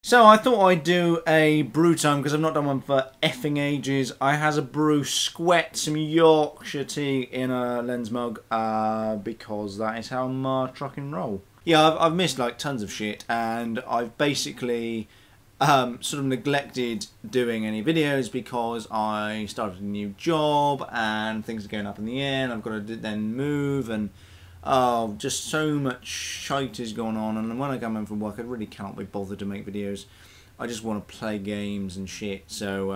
So I thought I'd do a brew time because I've not done one for effing ages. I has a brew sweat some Yorkshire tea in a lens mug because that is how my truck and roll. Yeah, I've missed like tons of shit, and I've basically sort of neglected doing any videos because I started a new job and things are going up in the air and I've got to then move and just so much shite is going on, and when I come home from work I really cannot be bothered to make videos. I just want to play games and shit, so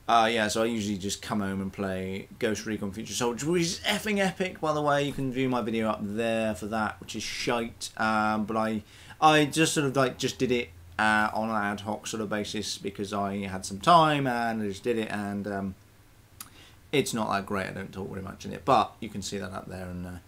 yeah, so I usually just come home and play Ghost Recon Future Soldier, which is effing epic, by the way. You can view my video up there for that, which is shite, but I just sort of like just did it on an ad hoc sort of basis because I had some time and I just did it, and it's not that great. I don't talk very much in it, but you can see that up there, and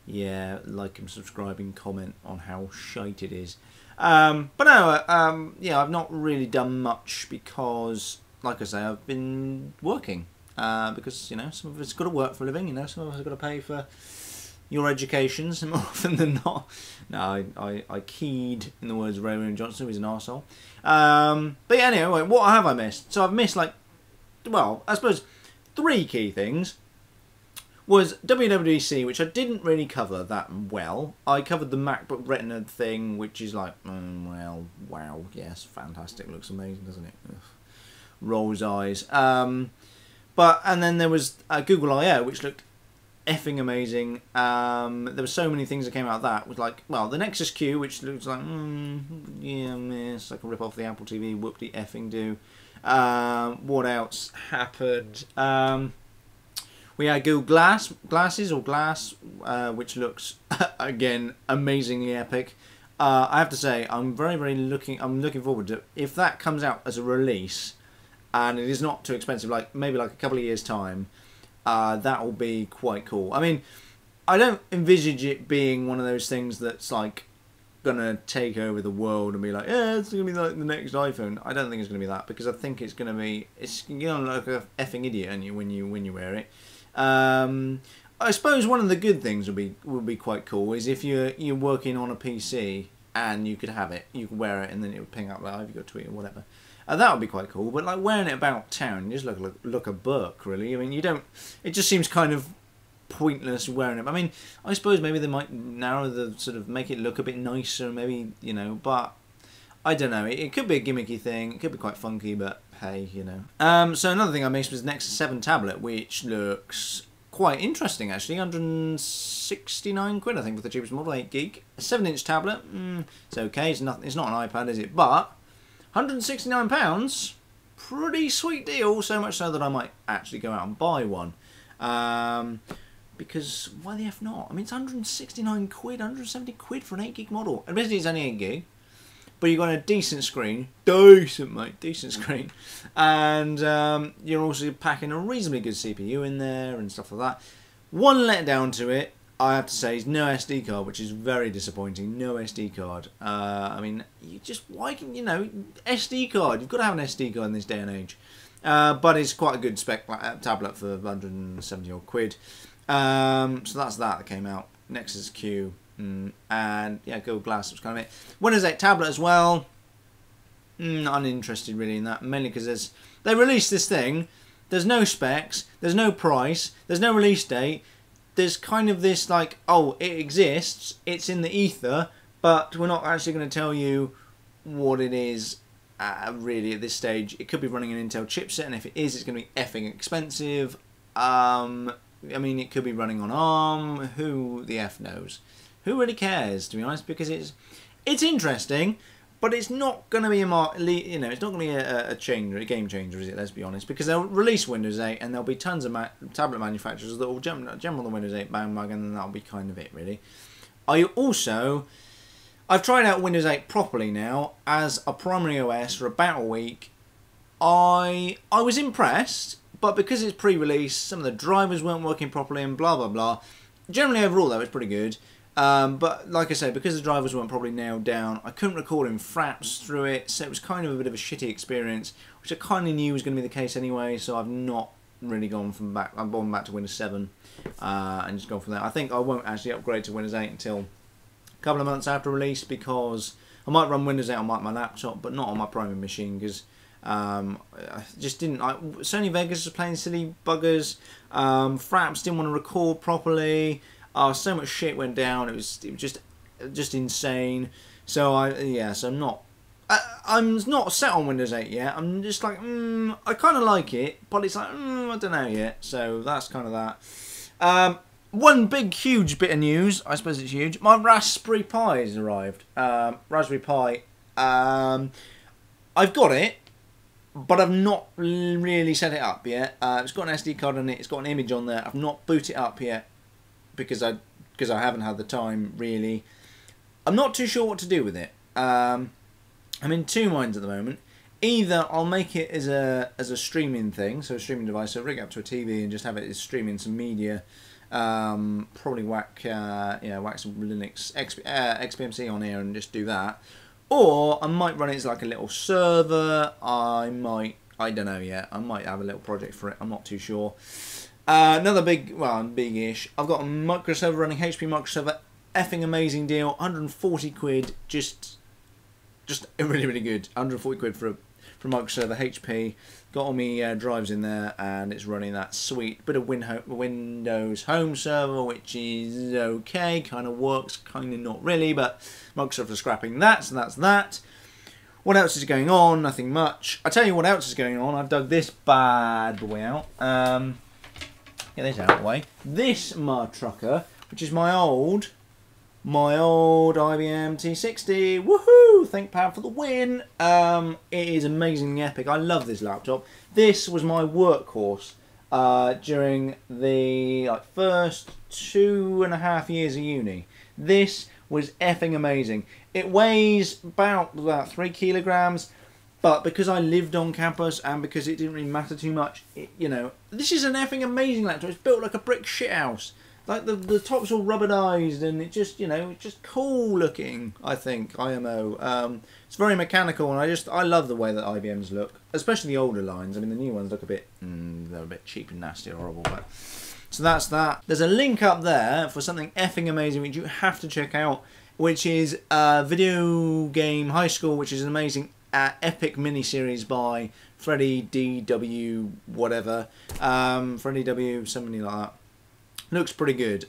yeah, like and subscribe and comment on how shite it is. But no, yeah, I've not really done much because, like I say, I've been working. Because, you know, some of us got to work for a living, you know, some of us have got to pay for your educations more often than not. No, I keyed in the words of Raymond Johnson, who's an arsehole. But yeah, anyway, what have I missed? So I've missed, like, well, I suppose 3 key things. Was WWDC, which I didn't really cover that well. I covered the MacBook Retina thing, which is like, well, wow, yes, fantastic, looks amazing, doesn't it? Ugh. Rolls eyes. And then there was Google I/O, which looked effing amazing. There were so many things that came out of that. It was like, well, the Nexus Q, which looks like, yeah, it's like a rip off the Apple TV, whoop-de effing do. What else happened? We had Google Glass, which looks again amazingly epic. I have to say, I'm looking forward to it. If that comes out as a release, and it is not too expensive, like maybe like a couple of years time, that will be quite cool. I mean, I don't envisage it being one of those things that's like gonna take over the world and be like, yeah, it's gonna be like the next iPhone. I don't think it's gonna be that, because I think it's gonna be, you're gonna look like a effing idiot, aren't you, when you wear it. I suppose one of the good things would be quite cool is if you're working on a PC and you could have it, you could wear it and then it would ping up live, you got to tweet or whatever. That would be quite cool. But like wearing it about town, you just look a burk, really. I mean, you don't. It just seems kind of pointless wearing it. I mean, I suppose maybe they might narrow the sort of make it look a bit nicer, maybe, you know. But I don't know. It could be a gimmicky thing. It could be quite funky, but hey, you know. So another thing I missed was Nexus 7 tablet, which looks quite interesting actually. 169 quid, I think, for the cheapest model, 8 gig. A 7-inch tablet. It's okay. It's not an iPad, is it? But £169, pretty sweet deal. So much so that I might actually go out and buy one. Because why the F not? I mean, it's 169 quid, 170 quid for an 8 gig model. Admittedly, it's only 8 gig. But you've got a decent screen. Decent, mate. Decent screen. And you're also packing a reasonably good CPU in there and stuff like that. One letdown to it, I have to say, is no SD card, which is very disappointing. No SD card. I mean, why can, you know, SD card. You've got to have an SD card in this day and age. But it's quite a good spec tablet for 170 odd quid. So that's that came out. Nexus Q. And yeah, Google Glass was kind of it. Windows 8 tablet as well. Uninterested really in that, mainly because they released this thing. There's no specs, there's no price, there's no release date. There's kind of this like, oh, it exists, it's in the ether, but we're not actually going to tell you what it is really at this stage. It could be running an Intel chipset, and if it is, it's going to be effing expensive. I mean, it could be running on ARM. Who the F knows? Who really cares, to be honest? Because it's interesting, but it's not going to be it's not going to be a game changer, is it? Let's be honest. Because they'll release Windows 8, and there'll be tons of tablet manufacturers that will jump on the Windows 8 bandwagon, and that'll be kind of it, really. I've tried out Windows 8 properly now as a primary OS for about a week. I was impressed, but because it's pre-release, some of the drivers weren't working properly, and blah blah blah. Generally, overall, though, it's pretty good. But like I say, because the drivers weren't probably nailed down, I couldn't record in fraps through it, so it was kind of a bit of a shitty experience, which I kind of knew was going to be the case anyway, so I've not really gone back to Windows 7 and just gone from there. I think I won't actually upgrade to Windows 8 until a couple of months after release, because I might run Windows 8 on my laptop, but not on my primary machine because I just didn't. Sony Vegas was playing silly buggers. Fraps didn't want to record properly. So much shit went down. It was just insane. So I'm not set on Windows 8 yet. I'm just like, I kind of like it, but it's like, I don't know yet. So that's kind of that. One big, huge bit of news, I suppose it's huge. My Raspberry Pi has arrived. Raspberry Pi. I've got it, but I've not really set it up yet. It's got an SD card on it. It's got an image on there. I've not booted it up yet because I haven't had the time really. I'm not too sure what to do with it. I'm in two minds at the moment. Either I'll make it as a streaming thing, so a streaming device, so rig it up to a TV and just have it as streaming some media. Probably whack some Linux XPMC on here and just do that. Or I might run it as like a little server. I don't know yet. I might have a little project for it. I'm not too sure. Another big-ish. I've got a microserver running, HP microserver. Effing amazing deal. 140 quid. Just really, really good. 140 quid for a microserver HP. Got all my drives in there, and it's running that sweet bit of Windows Home Server, which is okay. Kind of works, kind of not really, but Microsoft are scrapping that, so that's that. What else is going on? Nothing much. I tell you what else is going on. I've dug this bad boy out. Get this out of the way. This mud trucker, which is my old IBM T60. Woohoo! ThinkPad for the win. It is amazingly epic. I love this laptop. This was my workhorse during the first 2.5 years of uni. This was effing amazing. It weighs about 3 kilograms, but because I lived on campus and because it didn't really matter too much, this is an effing amazing laptop. It's built like a brick shithouse. Like the top's all rubberized and it just, it's just cool looking, I think, IMO. It's very mechanical and I love the way that IBMs look, especially the older lines. I mean, the new ones look a bit, they're a bit cheap and nasty and horrible. But so that's that. There's a link up there for something effing amazing which you have to check out, which is Video Game High School, which is an amazing epic mini-series by Freddie D.W. whatever. Freddie W. somebody like that. Looks pretty good.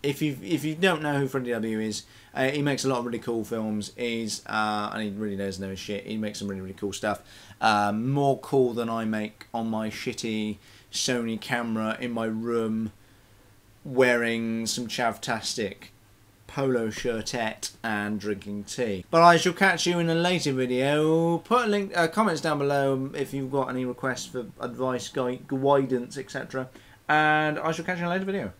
If you don't know who Freddie W is, he makes a lot of really cool films. And he really does know his shit. He makes some really, really cool stuff. More cool than I make on my shitty Sony camera in my room, wearing some chavtastic polo shirtette and drinking tea. But I shall catch you in a later video. Put a link, comments down below if you've got any requests for advice, guidance, etc. And I shall catch you in a later video.